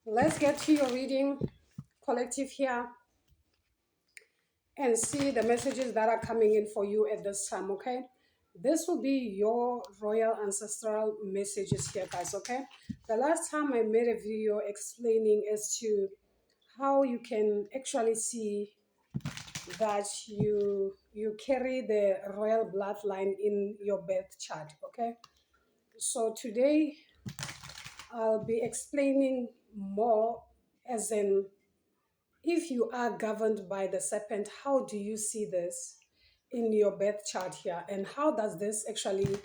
Let's get to your reading, collective, here, and see the messages that are coming in for you at this time, okay? This will be your royal ancestral messages here, guys, okay? The last time I made a video explaining as to how you can actually see that you carry the royal bloodline in your birth chart, okay? So today I'll be explaining more, as in, if you are governed by the serpent, how do you see this in your birth chart here? And how does this actually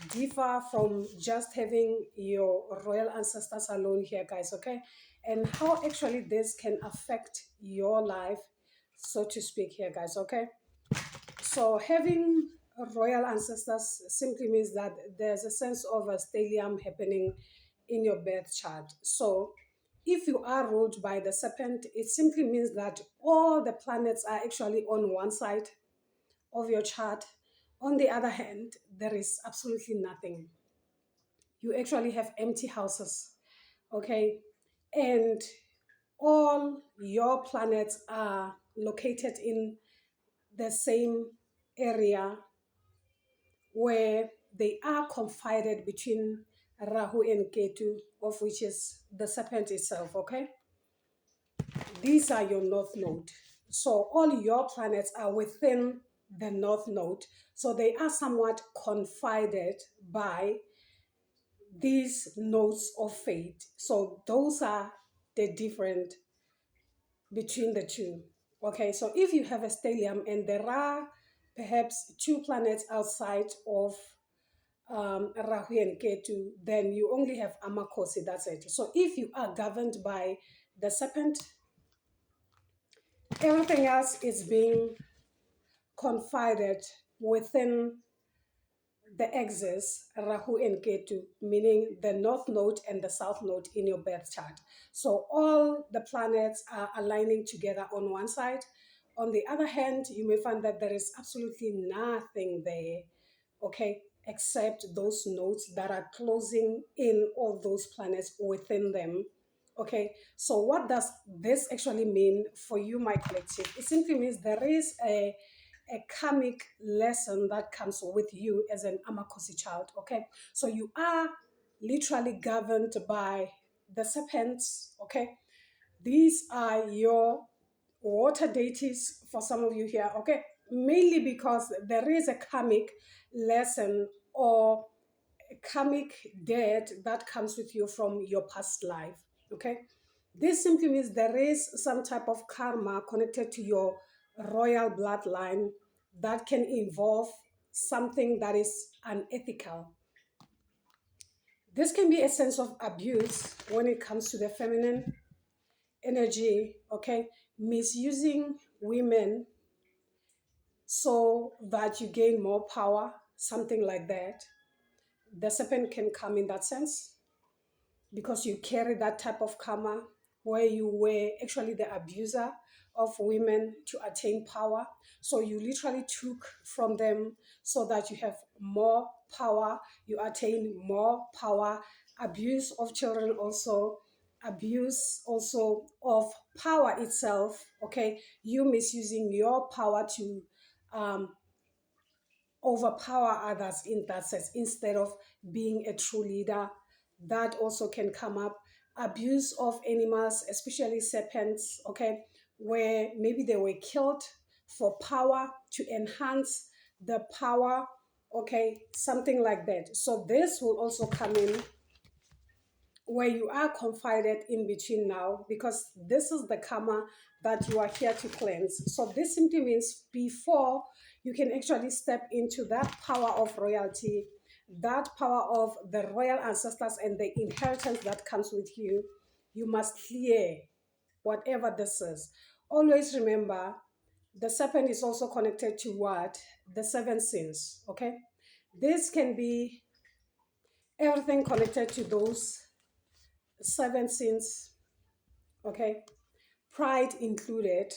differ from just having your royal ancestors alone here, guys, okay? And how actually this can affect your life, so to speak, here, guys, okay? So having royal ancestors simply means that there's a sense of a stellium happening in your birth chart. So if you are ruled by the serpent, it simply means that all the planets are actually on one side of your chart. On the other hand, there is absolutely nothing. You actually have empty houses, okay? And all your planets are located in the same area where they are confided between Rahu and Ketu, of which is the serpent itself, okay? These are your north node. So all your planets are within the north node. So they are somewhat confided by these nodes of fate. So those are the different between the two. Okay, so if you have a stellium and there are perhaps two planets outside of Rahu and Ketu, then you only have Amakosi, that's it. So if you are governed by the serpent, everything else is being confided within the axis Rahu and Ketu, meaning the north node and the south node in your birth chart. So all the planets are aligning together on one side. On the other hand, you may find that there is absolutely nothing there, okay, except those nodes that are closing in all those planets within them. Okay, so what does this actually mean for you, my collective? It simply means there is a karmic lesson that comes with you as an Amakosi child, okay? So you are literally governed by the serpents, okay? These are your water deities for some of you here, okay? Mainly because there is a karmic lesson or a karmic debt that comes with you from your past life, okay? This simply means there is some type of karma connected to your royal bloodline that can involve something that is unethical. This can be a sense of abuse when it comes to the feminine energy, okay? Misusing women so that you gain more power, something like that. The serpent can come in that sense because you carry that type of karma where you were actually the abuser of women to attain power. So you literally took from them so that you have more power, you attain more power. Abuse of children also, abuse also of power itself, okay? You misusing your power to um, overpower others in that sense instead of being a true leader. That also can come up. Abuse of animals, especially serpents, okay, where maybe they were killed for power to enhance the power, okay, something like that. So this will also come in where you are confided in between now, because this is the karma that you are here to cleanse. So this simply means before you can actually step into that power of royalty, that power of the royal ancestors and the inheritance that comes with you, you must clear whatever this is. Always remember, the serpent is also connected to what? The seven sins, okay? This can be everything connected to those seven sins, okay, pride included.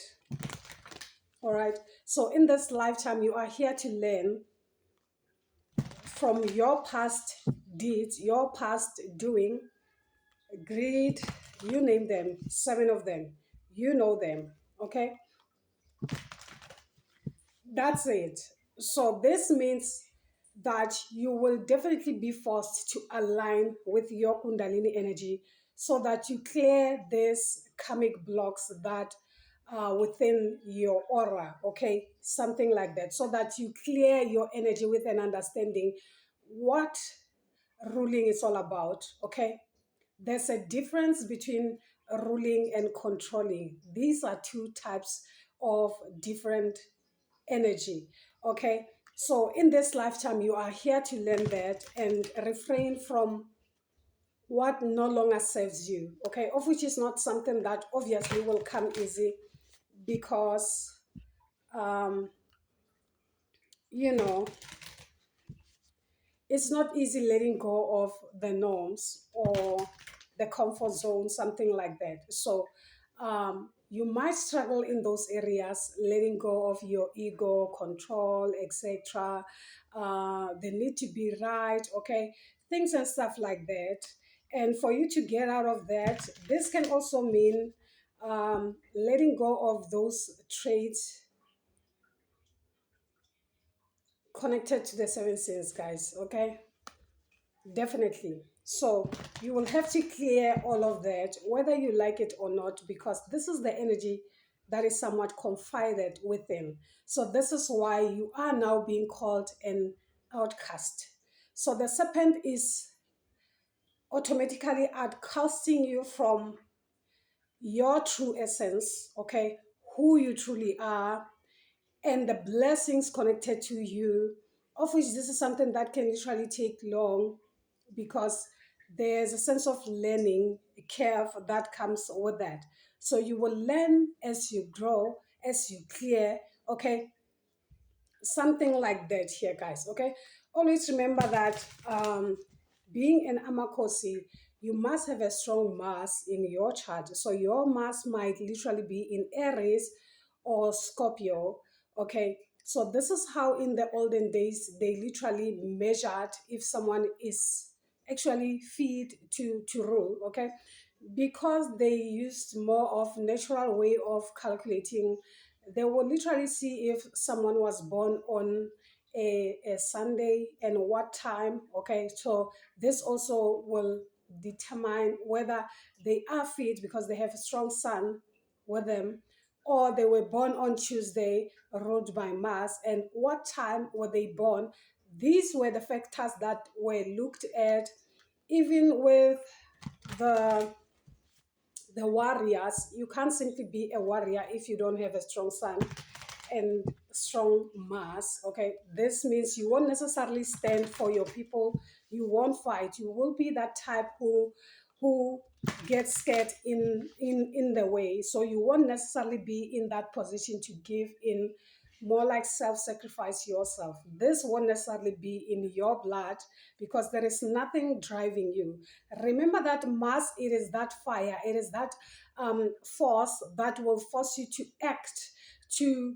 All right, so in this lifetime you are here to learn from your past deeds, your past doing. Greed You name them, 7 of them. You know them, okay? That's it. So this means that you will definitely be forced to align with your Kundalini energy so that you clear these karmic blocks that are within your aura, okay? Something like that. So that you clear your energy with an understanding what ruling is all about, okay? There's a difference between ruling and controlling. These are two types of different energy. Okay. So in this lifetime, you are here to learn that and refrain from what no longer serves you. Okay. Of which is not something that obviously will come easy because, um, you know, it's not easy letting go of the norms or the comfort zone, something like that. So you might struggle in those areas, letting go of your ego, control, etc. The need to be right, okay, things and stuff like that. And for you to get out of that, this can also mean letting go of those traits connected to the seven sins, guys, okay? Definitely. So you will have to clear all of that, whether you like it or not, because this is the energy that is somewhat confided within. So this is why you are now being called an outcast. So the serpent is automatically outcasting you from your true essence, okay, who you truly are, and the blessings connected to you, of which this is something that can literally take long because there's a sense of learning curve that comes with that. So you will learn as you grow, as you clear, okay, something like that here, guys, okay? Always remember that being an Amakosi, you must have a strong Mars in your chart. So your Mars might literally be in Aries or Scorpio, okay? So this is how in the olden days they literally measured if someone is actually fit to rule, okay? Because they used more of natural way of calculating, they will literally see if someone was born on a Sunday and what time. Okay, so this also will determine whether they are fit because they have a strong sun with them, or they were born on Tuesday, ruled by Mars, and what time were they born. These were the factors that were looked at, even with the warriors. You can't simply be a warrior if you don't have a strong sun and strong Mars. Okay, this means you won't necessarily stand for your people. You won't fight. You will be that type who gets scared in the way. So you won't necessarily be in that position to give in, more like self-sacrifice yourself. This won't necessarily be in your blood because there is nothing driving you. Remember that Mars, it is that fire, it is that force that will force you to act, to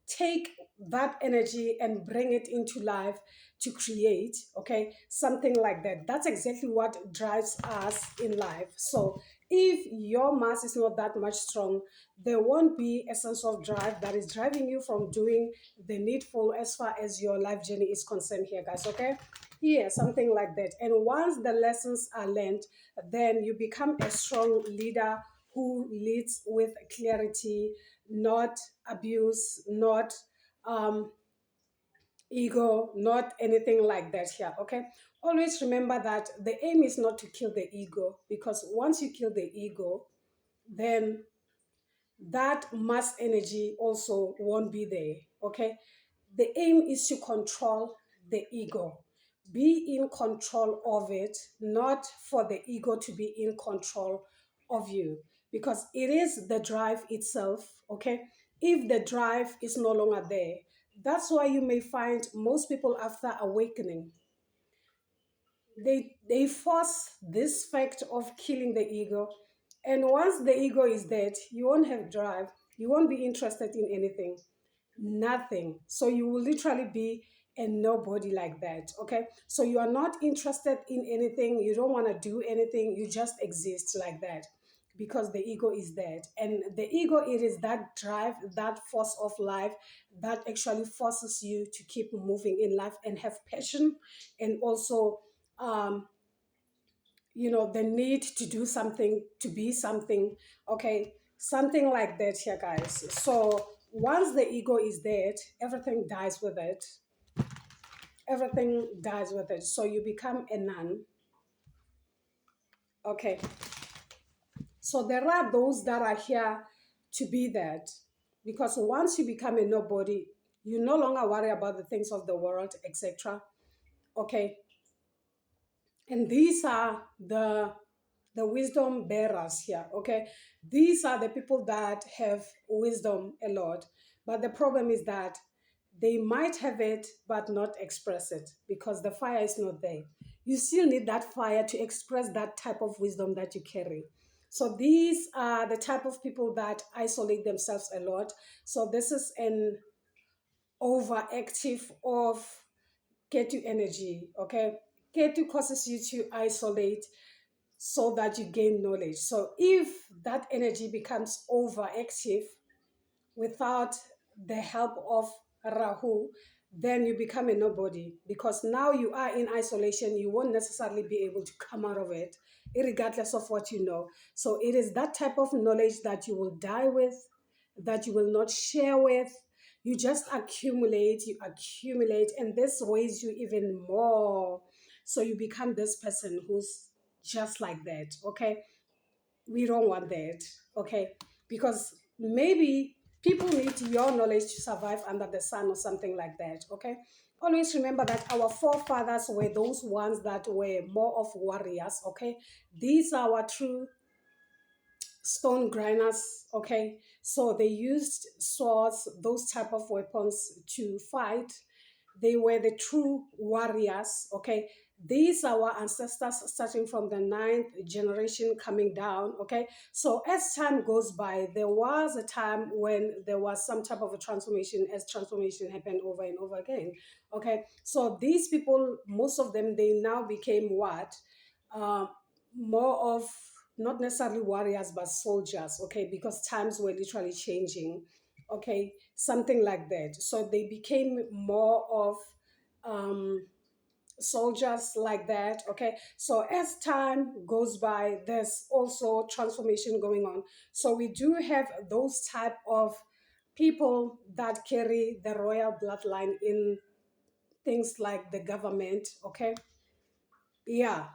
take that energy and bring it into life, to create, okay, something like that. That's exactly what drives us in life. So if your mass is not that much strong, there won't be a sense of drive that is driving you from doing the needful as far as your life journey is concerned here, guys, okay? Yeah, something like that. And once the lessons are learned, then you become a strong leader who leads with clarity, not abuse, not um, ego, not anything like that here, okay? Always remember that the aim is not to kill the ego, because once you kill the ego, then that mass energy also won't be there, okay? The aim is to control the ego. Be in control of it, not for the ego to be in control of you, because it is the drive itself, okay? If the drive is no longer there, that's why you may find most people after awakening, they force this fact of killing the ego. And once the ego is dead, you won't have drive, you won't be interested in anything, nothing. So you will literally be a nobody like that, okay? So you are not interested in anything, you don't want to do anything, you just exist like that. because the ego is dead. And the ego, it is that drive, that force of life that actually forces you to keep moving in life and have passion, and also the need to do something, to be something. Okay, something like that here, guys. So once the ego is dead, everything dies with it. Everything dies with it. So you become a nun. Okay, so there are those that are here to be that, because once you become a nobody, you no longer worry about the things of the world, etc. Okay, and these are the wisdom bearers here. Okay, these are the people that have wisdom a lot, but the problem is that they might have it but not express it because the fire is not there. You still need that fire to express that type of wisdom that you carry. So these are the type of people that isolate themselves a lot. So this is an overactive of Ketu energy. Okay, Ketu causes you to isolate so that you gain knowledge. So if that energy becomes overactive without the help of Rahu, then you become a nobody, because now you are in isolation. You won't necessarily be able to come out of it, regardless of what you know. So it is that type of knowledge that you will die with, that you will not share with. You just accumulate, and this weighs you even more. So you become this person who's just like that. Okay, we don't want that. Okay, because maybe people need your knowledge to survive under the sun or something like that. Okay, always remember that our forefathers were those ones that were more of warriors. Okay, these are our true stone grinders. Okay, so they used swords, those type of weapons to fight. They were the true warriors. Okay, these are our ancestors, starting from the ninth generation coming down. Okay, so as time goes by, there was a time when there was some type of a transformation, as transformation happened over and over again. Okay, so these people, most of them, they now became what, uh, more of, not necessarily warriors but soldiers. Okay, because times were literally changing. Okay, something like that. So they became more of soldiers like that. Okay, so as time goes by, there's also transformation going on. So we do have those type of people that carry the royal bloodline in things like the government. Okay, yeah,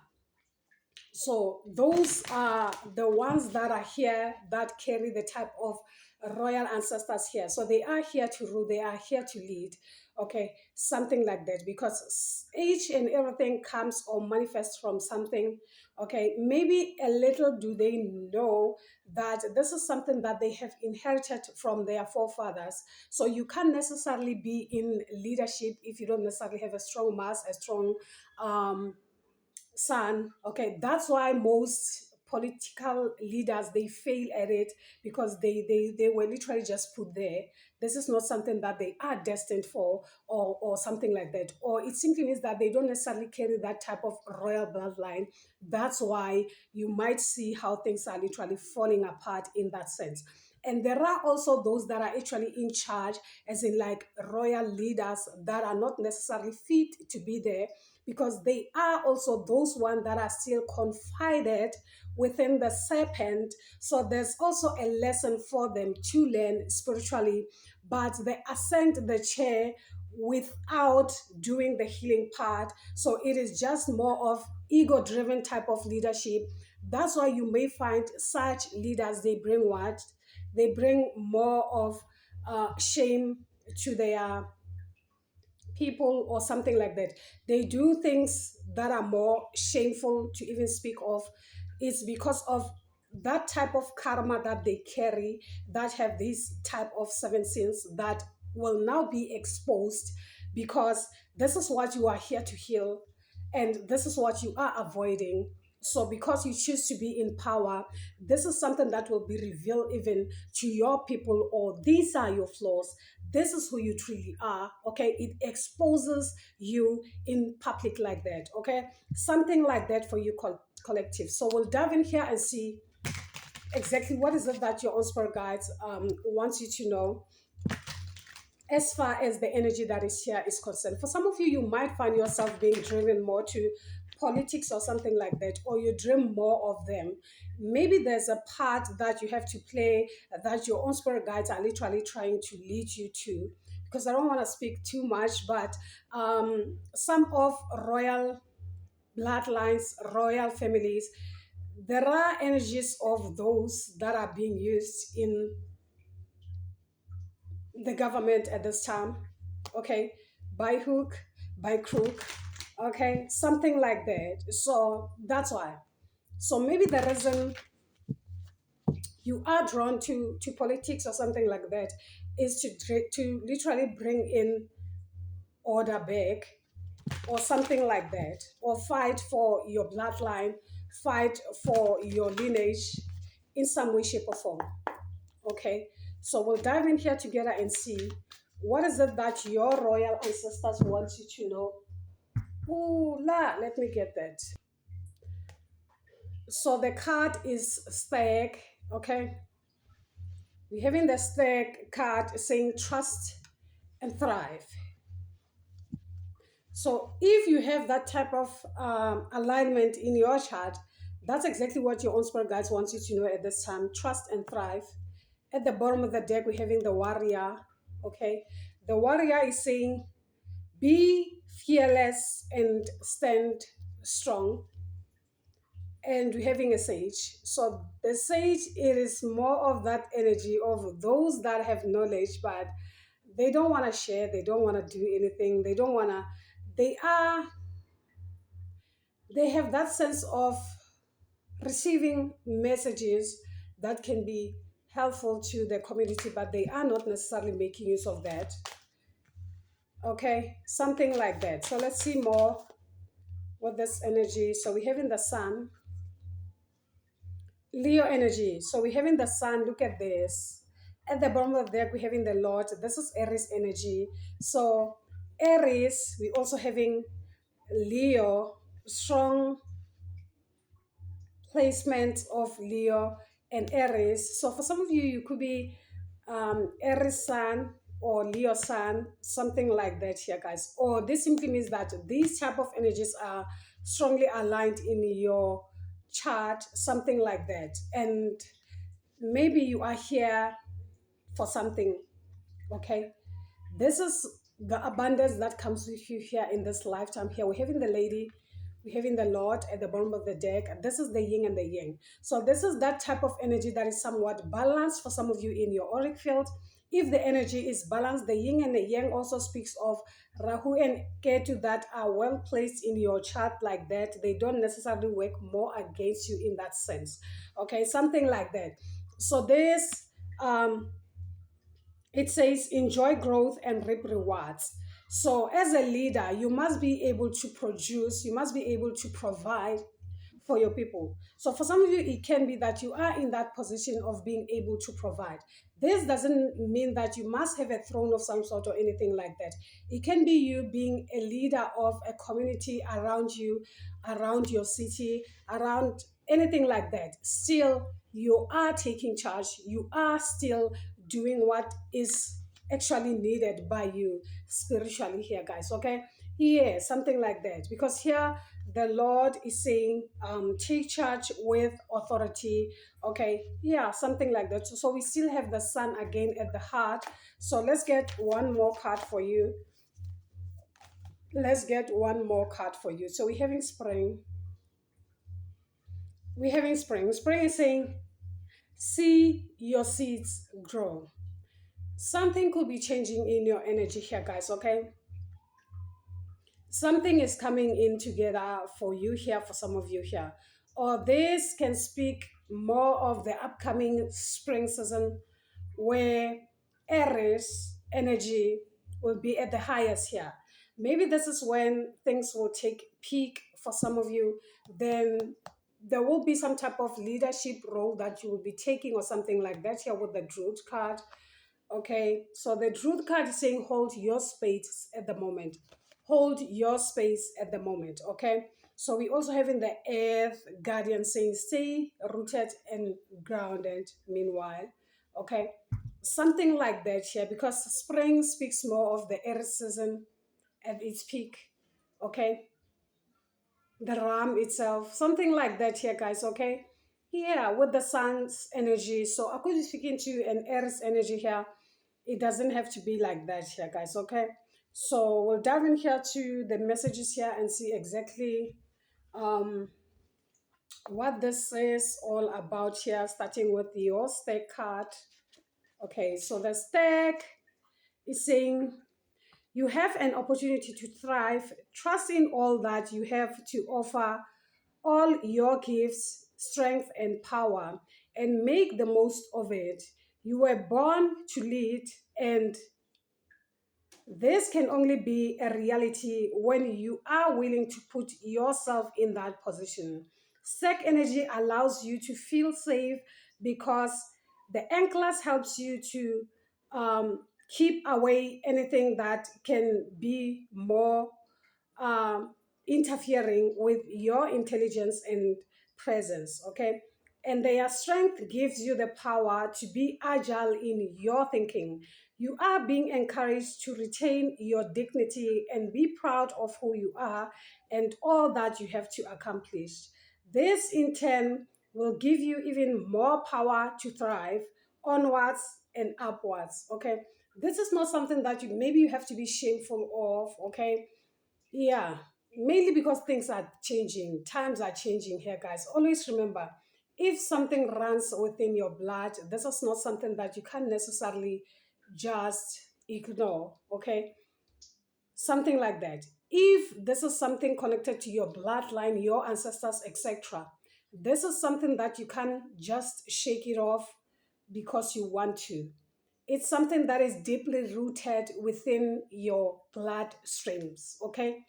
so those are the ones that are here that carry the type of royal ancestors here. So they are here to rule, they are here to lead. Okay, something like that, because each and everything comes or manifests from something. Okay, maybe a little do they know that this is something that they have inherited from their forefathers. So you can't necessarily be in leadership if you don't necessarily have a strong mass, a strong son. Okay, that's why most political leaders, they fail at it, because they were literally just put there. This is not something that they are destined for, or something like that, or it simply means that they don't necessarily carry that type of royal bloodline. That's why you might see how things are literally falling apart in that sense. And there are also those that are actually in charge, as in like royal leaders, that are not necessarily fit to be there, because they are also those ones that are still confided within the serpent. So there's also a lesson for them to learn spiritually, but they ascend the chair without doing the healing part. So it is just more of ego driven type of leadership. That's why you may find such leaders, they bring what? They bring more of shame to their people or something like that. They do things that are more shameful to even speak of. It's because of that type of karma that they carry, that have these type of seven sins that will now be exposed, because this is what you are here to heal, and this is what you are avoiding. So because you choose to be in power, this is something that will be revealed even to your people, or these are your flaws, this is who you truly are. Okay, it exposes you in public like that. Okay, something like that for you, collective. So we'll dive in here and see exactly what is it that your own spirit guides wants you to know as far as the energy that is here is concerned. For some of you, you might find yourself being driven more to politics or something like that, or you dream more of them. Maybe there's a part that you have to play that your own spirit guides are literally trying to lead you to. Because I don't want to speak too much, but some of royal bloodlines, royal families, there are energies of those that are being used in the government at this time, okay, by hook, by crook, okay, something like that. So that's why. So maybe the reason you are drawn to politics or something like that is to literally bring in order back or something like that, or fight for your bloodline, fight for your lineage in some way, shape, or form. Okay, so we'll dive in here together and see what is it that your royal ancestors want you to know. Ooh la, let me get that. So the card is stag. Okay, we're having the stag card saying trust and thrive. So if you have that type of alignment in your chart, that's exactly what your own spirit guides want you to know at this time. Trust and thrive. At the bottom of the deck, we're having the warrior. Okay, the warrior is saying be fearless and stand strong. And we're having a sage. So the sage, it is more of that energy of those that have knowledge, but they don't want to share, they don't want to do anything, they don't want to, they are, they have that sense of receiving messages that can be helpful to the community, but they are not necessarily making use of that. Okay, something like that. So let's see more with this energy. So we have in the sun, Leo energy. So we're having the sun. Look at this. At the bottom of the deck, we're having the Lord. This is Aries energy. So Aries, we're also having Leo, strong placement of Leo and Aries. So for some of you, you could be Aries Sun or Leo Sun, something like that here, guys. Or this simply means that these type of energies are strongly aligned in your chart, something like that. And maybe you are here for something, okay? This is the abundance that comes with you here in this lifetime. Here we're having the lady, we're having the Lord at the bottom of the deck. This is the yin and the yang. So this is that type of energy that is somewhat balanced for some of you in your auric field. If the energy is balanced, the yin and the yang also speaks of Rahu and Ketu that are well placed in your chart like that. They don't necessarily work more against you in that sense. Okay, something like that. So this it says enjoy growth and reap rewards. So as a leader, you must be able to produce, you must be able to provide for your people. So for some of you, it can be that you are in that position of being able to provide. This doesn't mean that you must have a throne of some sort or anything like that. It can be you being a leader of a community around you, around your city, around anything like that. Still, you are taking charge. You are still doing what is actually needed by you spiritually here, guys. Okay, yeah, something like that. Because here the Lord is saying, take charge with authority. Okay, yeah, something like that. So we still have the sun again at the heart. So let's get one more card for you. Let's get one more card for you. So we're having spring. We're having spring. Spring is saying, see your seeds grow. Something could be changing in your energy here, guys. Okay, something is coming in together for you here, for some of you here, or this can speak more of the upcoming spring season where Aries energy will be at the highest here. Maybe this is when things will take peak for some of you. Then there will be some type of leadership role that you will be taking or something like that here with the Druid card. Okay, so the truth card is saying hold your space at the moment. Hold your space at the moment, okay? So we also having the earth guardian saying stay rooted and grounded meanwhile. Okay, something like that here, because spring speaks more of the earth season at its peak. Okay, the ram itself, something like that here, guys. Okay, yeah, with the sun's energy. So I could be speaking to an earth's energy here. It doesn't have to be like that here, guys. Okay, so we'll dive in here to the messages here and see exactly um what this is all about here, starting with your stack card. Okay, so the stack is saying you have an opportunity to thrive. Trust in all that you have to offer, all your gifts, strength, and power, and make the most of it. You were born to lead, and this can only be a reality when you are willing to put yourself in that position. Sec energy allows you to feel safe because the anchors helps you to keep away anything that can be more um, interfering with your intelligence and presence, okay? And their strength gives you the power to be agile in your thinking. You are being encouraged to retain your dignity and be proud of who you are and all that you have to accomplish. This, in turn, will give you even more power to thrive onwards and upwards, okay? This is not something that you have to be shameful of, okay? Yeah, mainly because things are changing, times are changing here, guys. Always remember, if something runs within your blood, this is not something that you can necessarily just ignore, okay? Something like that. If this is something connected to your bloodline, your ancestors, etc., this is something that you can just shake it off because you want to. It's something that is deeply rooted within your blood streams, okay?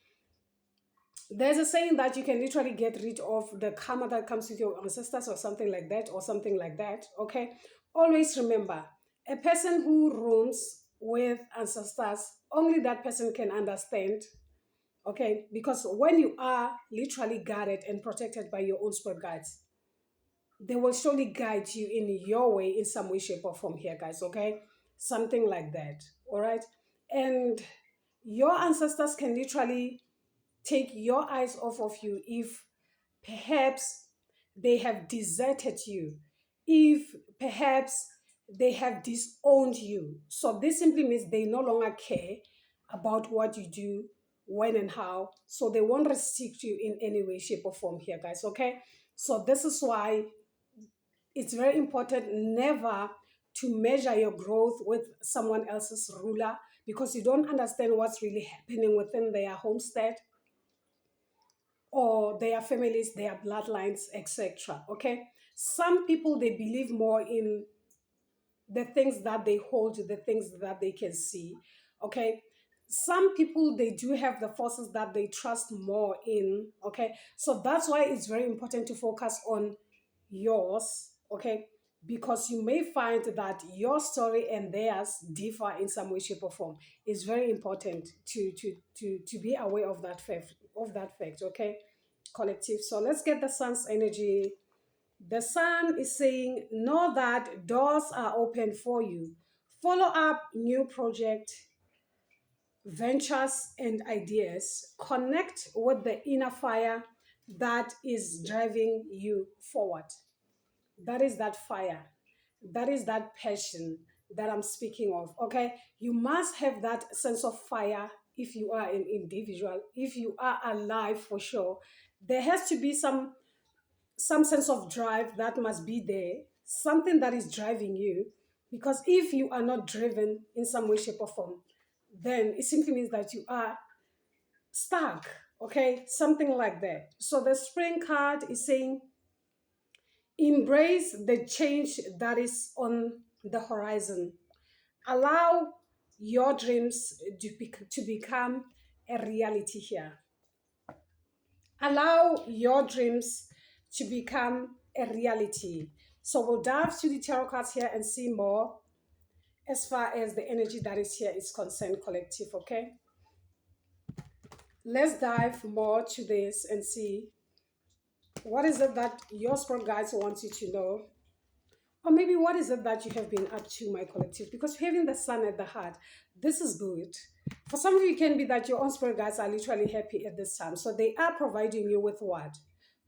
There's a saying that you can literally get rid of the karma that comes with your ancestors or something like that, okay? Always remember, a person who roams with ancestors, only that person can understand, okay? Because when you are literally guarded and protected by your own spirit guides, they will surely guide you in your way in some way, shape, or form here, guys, okay? Something like that, all right? And your ancestors can literally take your eyes off of you if perhaps they have deserted you, if perhaps they have disowned you. So this simply means they no longer care about what you do, when and how. So they won't restrict you in any way, shape, or form here, guys. Okay. So this is why it's very important never to measure your growth with someone else's ruler, because you don't understand what's really happening within their homestead or their families, their bloodlines, etc. Okay, some people, they believe more in the things that they hold, the things that they can see. Okay, some people, they do have the forces that they trust more in. Okay, so that's why it's very important to focus on yours. Okay, because you may find that your story and theirs differ in some way, shape, or form. It's very important to be aware of that fact, okay, collective. So let's get the sun's energy. The sun is saying, know that doors are open for you. Follow up new project, ventures, and ideas. Connect with the inner fire that is driving you forward. That is that fire. That is that passion that I'm speaking of. Okay. You must have that sense of fire if you are an individual, if you are alive for sure. There has to be some sense of drive that must be there, something that is driving you. Because if you are not driven in some way, shape, or form, then it simply means that you are stuck, okay? Something like that. So the spring card is saying, embrace the change that is on the horizon. Allow your dreams to become a reality here. Allow your dreams to become a reality. So we'll dive to the tarot cards here and see more as far as the energy that is here is concerned, collective, okay? Let's dive more to this and see what is it that your spirit guides want you to know. Or maybe what is it that you have been up to, my collective? Because having the sun at the heart, this is good. For some of you, it can be that your own spirit guides are literally happy at this time. So they are providing you with what?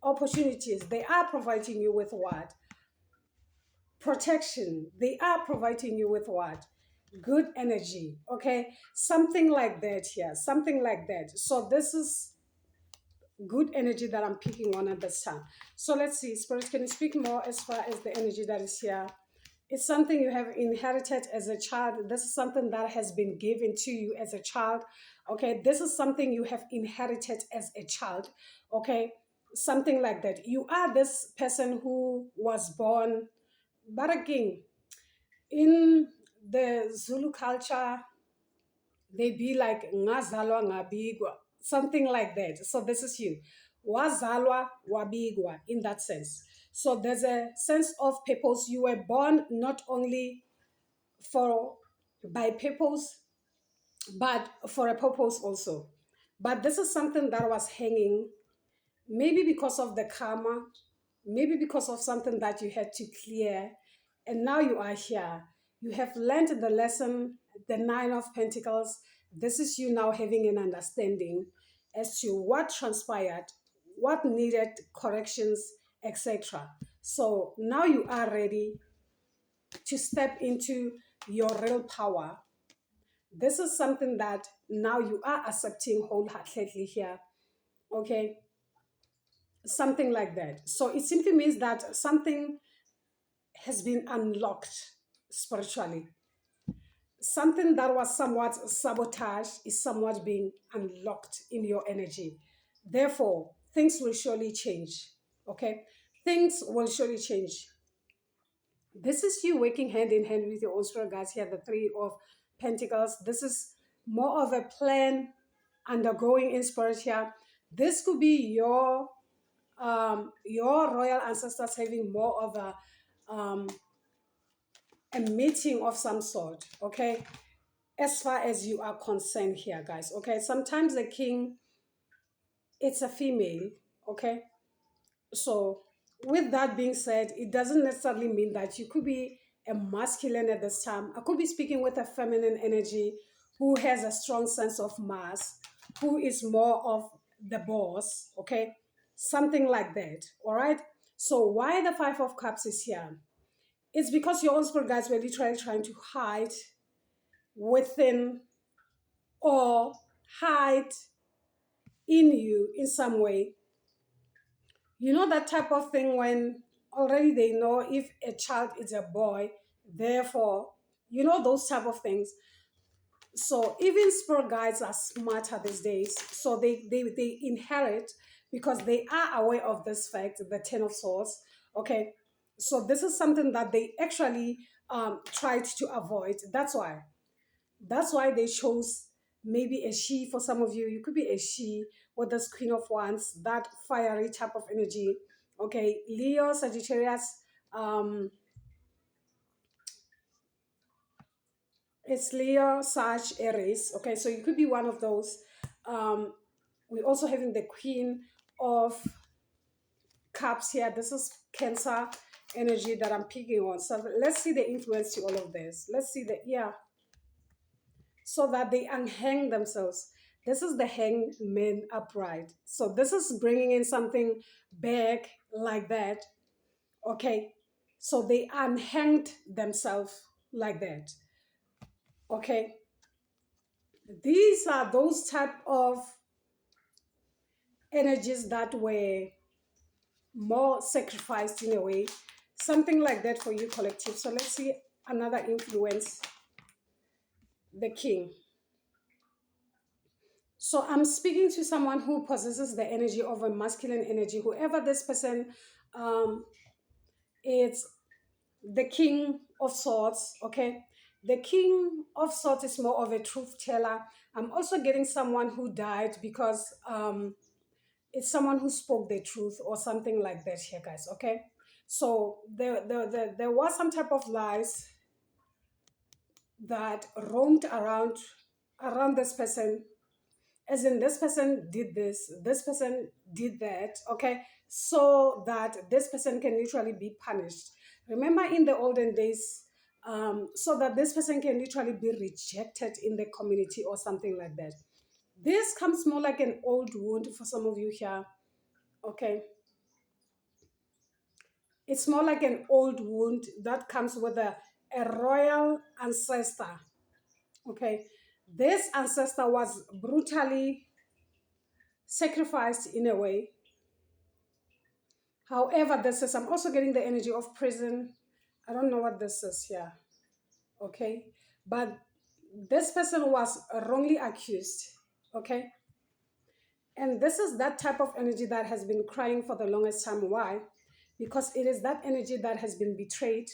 Opportunities. They are providing you with what? Protection. They are providing you with what? Good energy. Okay. Something like that here. Something like that. So this is good energy that I'm picking on at this time. So let's see, Spirit, can you speak more as far as the energy that is here? It's something you have inherited as a child. This is something that has been given to you as a child. Okay, this is something you have inherited as a child. Okay, something like that. You are this person who was born, but again, in the Zulu culture, they be like ngazalwa ngabigwa, something like that. So this is you. Wazalwa wabigwa in that sense. So there's a sense of purpose. You were born not only for by purpose, but for a purpose also. But this is something that was hanging, maybe because of the karma, maybe because of something that you had to clear, and now you are here. You have learned the lesson, the Nine of Pentacles. This is you now having an understanding as to what transpired, what needed corrections, etc. So now you are ready to step into your real power. This is something that now you are accepting wholeheartedly here. Okay, something like that. So it simply means that something has been unlocked spiritually. Something that was somewhat sabotaged is somewhat being unlocked in your energy. Therefore, things will surely change. Okay? Things will surely change. This is you working hand in hand with your own spirit guides here, the Three of Pentacles. This is more of a plan undergoing in spirit here. This could be your royal ancestors having more of a meeting of some sort, okay, as far as you are concerned here, guys. Okay, sometimes the king, it's a female. Okay, so with that being said, it doesn't necessarily mean that you could be a masculine at this time. I could be speaking with a feminine energy who has a strong sense of mass, who is more of the boss. Okay, something like that. All right, so why the Five of Cups is here? It's because your own spirit guides were literally trying to hide within or hide in you in some way. You know that type of thing when already they know if a child is a boy, therefore, you know those type of things. So even spirit guides are smarter these days. So they inherit because they are aware of this fact, the Ten of Swords. Okay. So this is something that they actually tried to avoid. That's why. That's why they chose maybe a she for some of you. You could be a she with this Queen of Wands, that fiery type of energy. Okay, Leo, Sagittarius, um, it's Leo, Sag, Aries. Okay, so you could be one of those. We're also having the Queen of Cups here. This is Cancer energy that I'm picking on. So let's see the influence to all of this. Let's see the, yeah, so that they unhang themselves. This is the hangman upright. So this is bringing in something back like that. Okay. So they unhanged themselves like that. Okay. These are those type of energies that were more sacrificed in a way. Something like that for you, collective. So let's see another influence. The king. So I'm speaking to someone who possesses the energy of a masculine energy. Whoever this person um, is, the king of swords, okay? The king of swords is more of a truth teller. I'm also getting someone who died because it's someone who spoke the truth or something like that here, guys, okay? So there was some type of lies that roamed around this person. as in this person did this person did that, okay, so that this person can literally be punished. Remember in the olden days, so that this person can literally be rejected in the community or something like that. This comes more like an old wound for some of you here, okay? It's more like an old wound that comes with a royal ancestor, okay? This ancestor was brutally sacrificed in a way. However, this is, I'm also getting the energy of prison. I don't know what this is here, okay? But this person was wrongly accused, okay? And this is that type of energy that has been crying for the longest time. Why? Because it is that energy that has been betrayed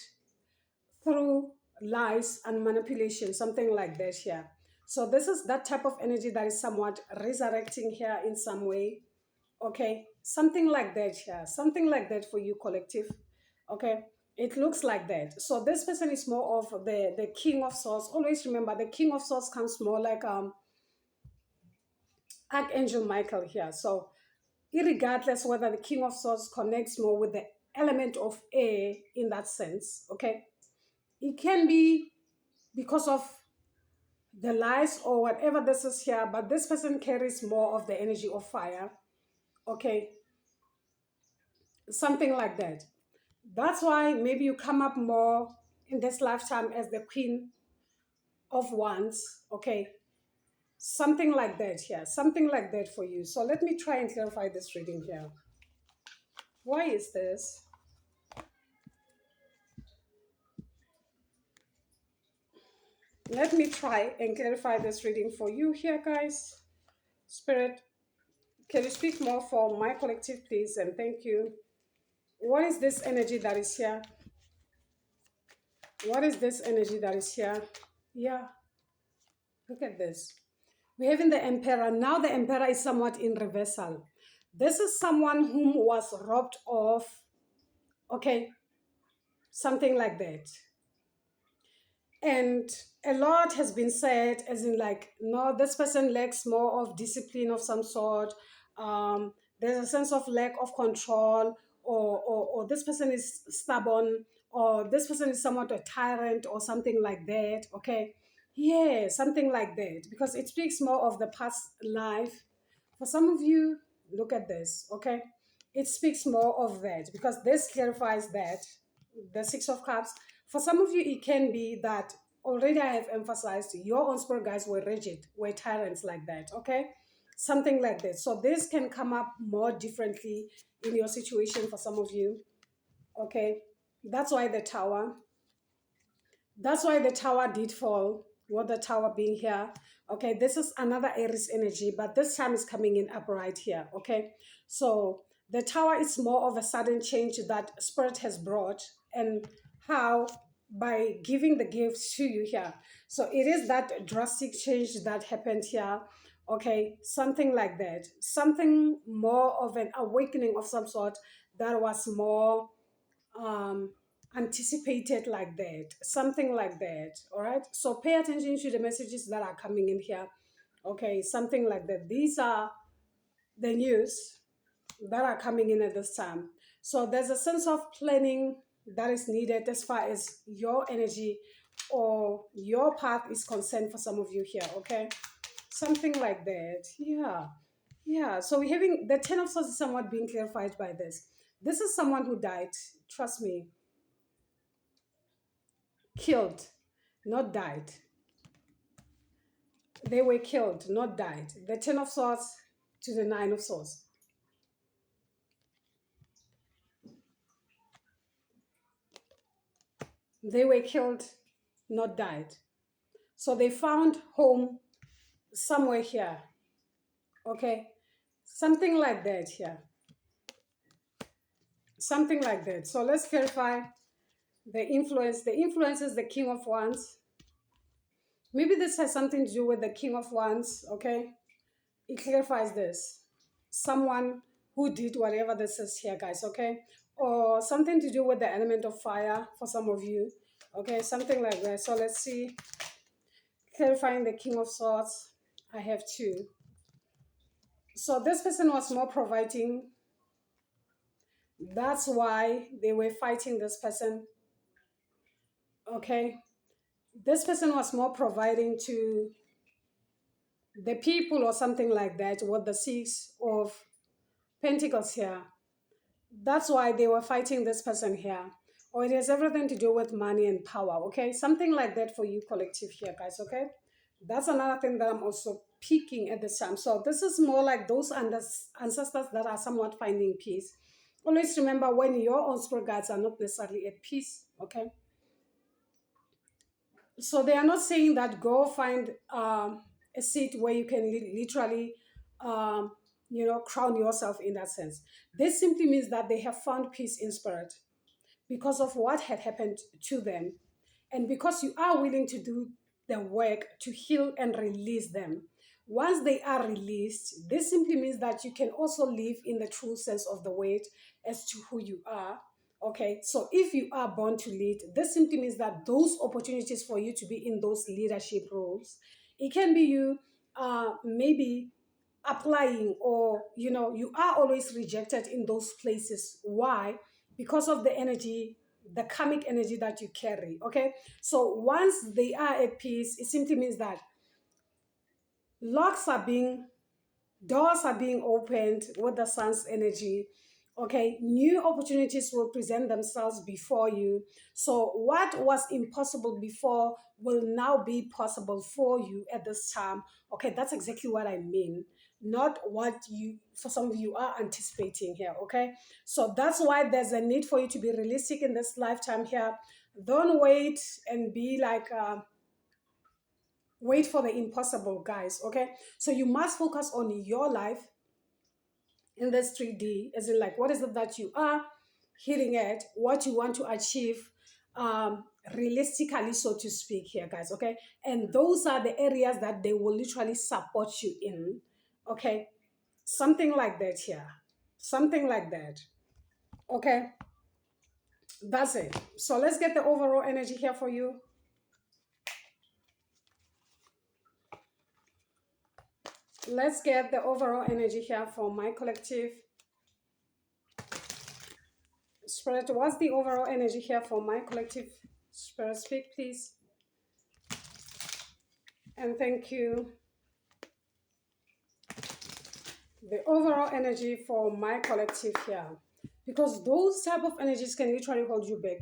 through lies and manipulation, something like that here. So this is that type of energy that is somewhat resurrecting here in some way. Okay, something like that here, something like that for you, collective. Okay, it looks like that. So this person is more of the king of swords. Always remember, the king of swords comes more like Archangel Michael here. So irregardless whether the king of swords connects more with the element of air in that sense, okay, it can be because of the lies or whatever this is here, but this person carries more of the energy of fire, okay, something like that. That's why maybe you come up more in this lifetime as the queen of wands, okay, something like that here, something like that for you. So let me try and clarify this reading here. Why is this? Let me try and clarify this reading for you here, guys. Spirit, can you speak more for my collective, please? And thank you. What is this energy that is here? What is this energy that is here? Yeah, look at this. We're having the emperor. Now the emperor is somewhat in reversal. This is someone whom was robbed of, okay, something like that. And a lot has been said, as in like, no, this person lacks more of discipline of some sort. There's a sense of lack of control, or this person is stubborn, or this person is somewhat a tyrant or something like that, okay? Yeah, something like that, because it speaks more of the past life. For some of you, look at this, okay? It speaks more of that because this clarifies that the Six of Cups. For some of you, it can be that already I have emphasized your own spirit guides were rigid, were tyrants like that, okay? Something like that. So this can come up more differently in your situation for some of you, okay? That's why the tower. That's why the tower did fall. What the tower being here. Okay, this is another Aries energy, but this time is coming in upright here. Okay, so the tower is more of a sudden change that spirit has brought, and how by giving the gifts to you here. So it is that drastic change that happened here. Okay, something like that. Something more of an awakening of some sort that was more anticipated like that, something like that. All right, so pay attention to the messages that are coming in here, okay, something like that. These are the news that are coming in at this time. So there's a sense of planning that is needed as far as your energy or your path is concerned for some of you here, okay, something like that. Yeah, yeah. So we're having the Ten of Swords is somewhat being clarified by this. This is someone who died, trust me. Killed, not died. They were killed, not died. The Ten of Swords to the Nine of Swords. They were killed, not died. So they found home somewhere here. Okay? Something like that here. Something like that. So let's clarify the influence. The influence is the King of Wands. Maybe this has something to do with the King of Wands, okay? It clarifies this. Someone who did whatever this is here, guys, okay? Or something to do with the element of fire for some of you, okay? Something like that. So let's see. Clarifying the King of Swords. I have two. So this person was more providing. That's why they were fighting this person. Okay. This person was more providing to the people or something like that, with the Six of Pentacles here. That's why they were fighting this person here. Or it has everything to do with money and power, okay? Something like that for you collective here, guys, okay? That's another thing that I'm also peeking at this time. So this is more like those ancestors that are somewhat finding peace. Always remember, when your own spirit guides are not necessarily at peace, okay? So they are not saying that go find a seat where you can literally, um, crown yourself in that sense. This simply means that they have found peace in spirit because of what had happened to them. And because you are willing to do the work to heal and release them. Once they are released, this simply means that you can also live in the true sense of the word as to who you are. Okay, so if you are born to lead, this simply means that those opportunities for you to be in those leadership roles, it can be you maybe applying, or you are always rejected in those places. Why? Because of the energy, the karmic energy that you carry. Okay, so once they are at peace, it simply means that locks are being doors are being opened with the sun's energy. Okay, new opportunities will present themselves before you. So what was impossible before will now be possible for you at this time. Okay, that's exactly what I mean, not what you, for some of you, are anticipating here. Okay, so that's why there's a need for you to be realistic in this lifetime here. Don't wait and be like wait for the impossible, guys. Okay, so you must focus on your life in this 3D, as in like what is it that you are hitting at, what you want to achieve realistically, so to speak here, guys. Okay, and those are the areas that they will literally support you in. Okay, something like that here, something like that. Okay, that's it. So let's get the overall energy here for you. Let's get the overall energy here for my collective. Spirit, what's the overall energy here for my collective? Spirit, speak, please. And thank you. The overall energy for my collective here. Because those type of energies can literally hold you back,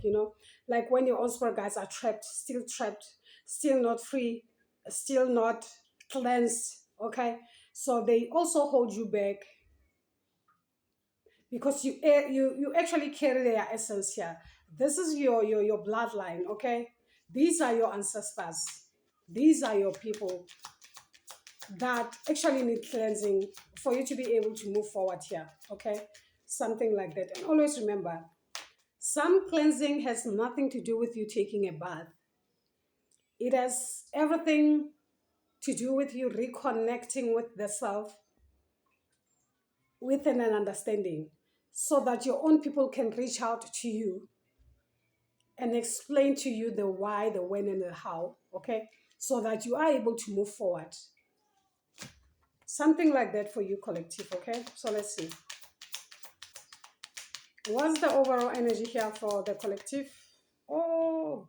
like when your own spirit guides are trapped, still not free, still not cleansed. Okay, so they also hold you back because you actually carry their essence here. This is your bloodline. Okay, these are your ancestors, these are your people that actually need cleansing for you to be able to move forward here. Okay, something like that. And always remember, some cleansing has nothing to do with you taking a bath. It has everything to do with you reconnecting with the self within an understanding, so that your own people can reach out to you and explain to you the why, the when, and the how. Okay, so that you are able to move forward. Something like that for you collective. Okay, so let's see. What's the overall energy here for the collective? Oh,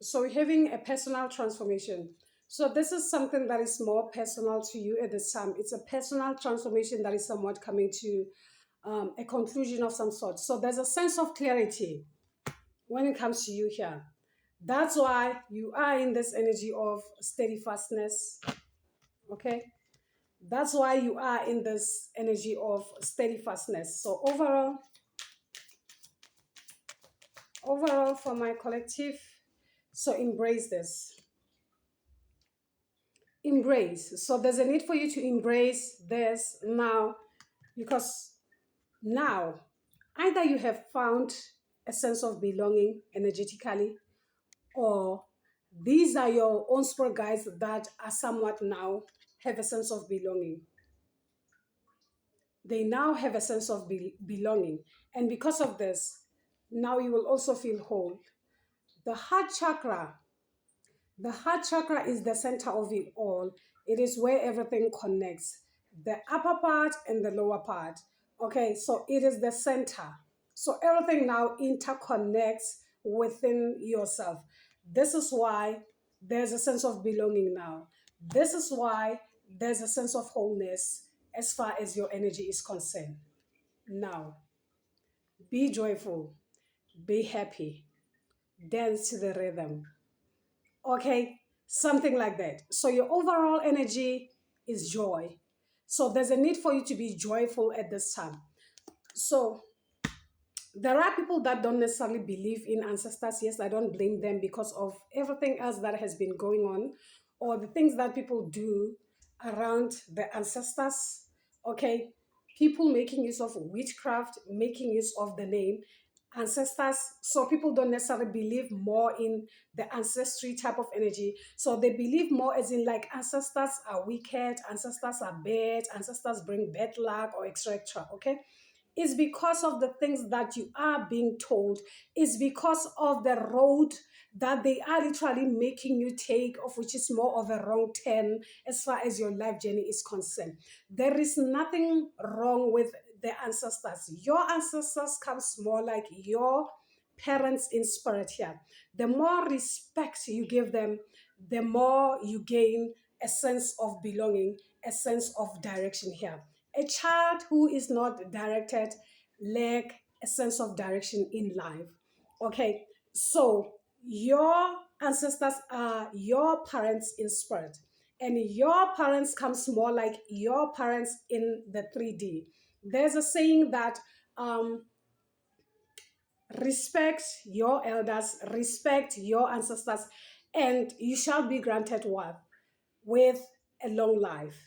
so we're having a personal transformation. So this is something that is more personal to you at this time. It's a personal transformation that is somewhat coming to a conclusion of some sort. So there's a sense of clarity when it comes to you here. That's why you are in this energy of steadfastness. Okay, that's why you are in this energy of steadfastness. So overall for my collective, so embrace this. Embrace. So there's a need for you to embrace this now, because now either you have found a sense of belonging energetically, or these are your own spirit guides that are somewhat now have a sense of belonging. They now have a sense of belonging. And because of this, now you will also feel whole. The heart chakra The heart chakra is the center of it all. It is where everything connects, the upper part and the lower part. Okay, so it is the center. So everything now interconnects within yourself. This is why there's a sense of belonging now. This is why there's a sense of wholeness as far as your energy is concerned. Now, be joyful, be happy, dance to the rhythm. Okay, something like that. So your overall energy is joy. So there's a need for you to be joyful at this time. So there are people that don't necessarily believe in ancestors. Yes, I don't blame them because of everything else that has been going on, or the things that people do around the ancestors. Okay, people making use of witchcraft, making use of the name ancestors. So people don't necessarily believe more in the ancestry type of energy. So they believe more as in like ancestors are wicked, ancestors are bad, ancestors bring bad luck or etc. Okay, is because of the things that you are being told. It's because of the road that they are literally making you take, of which is more of a wrong turn as far as your life journey is concerned. There is nothing wrong with the ancestors. Your ancestors comes more like your parents in spirit here. The more respect you give them, the more you gain a sense of belonging, a sense of direction here. A child who is not directed lack a sense of direction in life. Okay, so your ancestors are your parents in spirit, and your parents comes more like your parents in the 3D. There's a saying that respect your elders, respect your ancestors, and you shall be granted what? With a long life.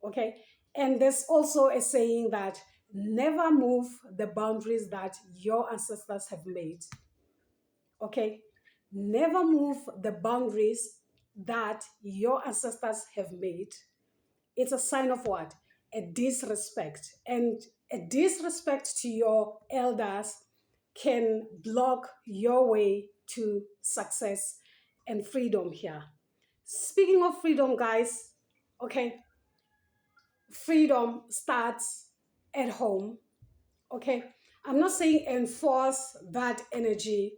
Okay. And there's also a saying that never move the boundaries that your ancestors have made. Okay. Never move the boundaries that your ancestors have made. It's a sign of what? A disrespect. And a disrespect to your elders can block your way to success and freedom here. Speaking of freedom, guys, okay, freedom starts at home. Okay, I'm not saying enforce that energy,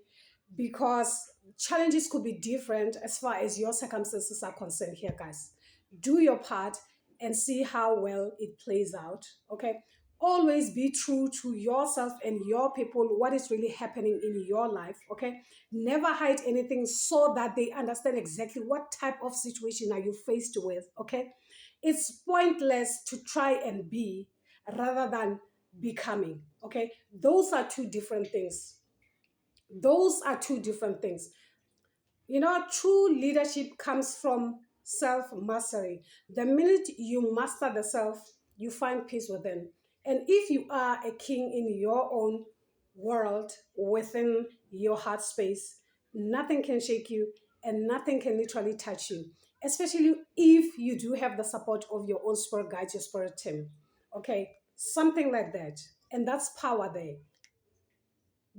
because challenges could be different as far as your circumstances are concerned here, guys. Do your part and see how well it plays out. Okay, always be true to yourself and your people, what is really happening in your life. Okay, never hide anything so that they understand exactly what type of situation are you faced with. Okay, it's pointless to try and be rather than becoming. Okay, those are two different things. Those are two different things. You know, true leadership comes from self mastery. The minute you master the self, you find peace within. And if you are a king in your own world, within your heart space, nothing can shake you and nothing can literally touch you, especially if you do have the support of your own spirit guide, your spirit team. Okay, something like that. And that's power there.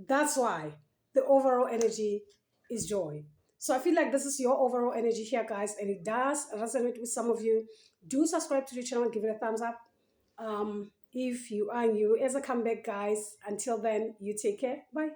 That's why the overall energy is joy. So I feel like this is your overall energy here, guys, and it does resonate with some of you. Do subscribe to the channel, give it a thumbs up. If you are new as a comeback, guys. Until then, you take care. Bye.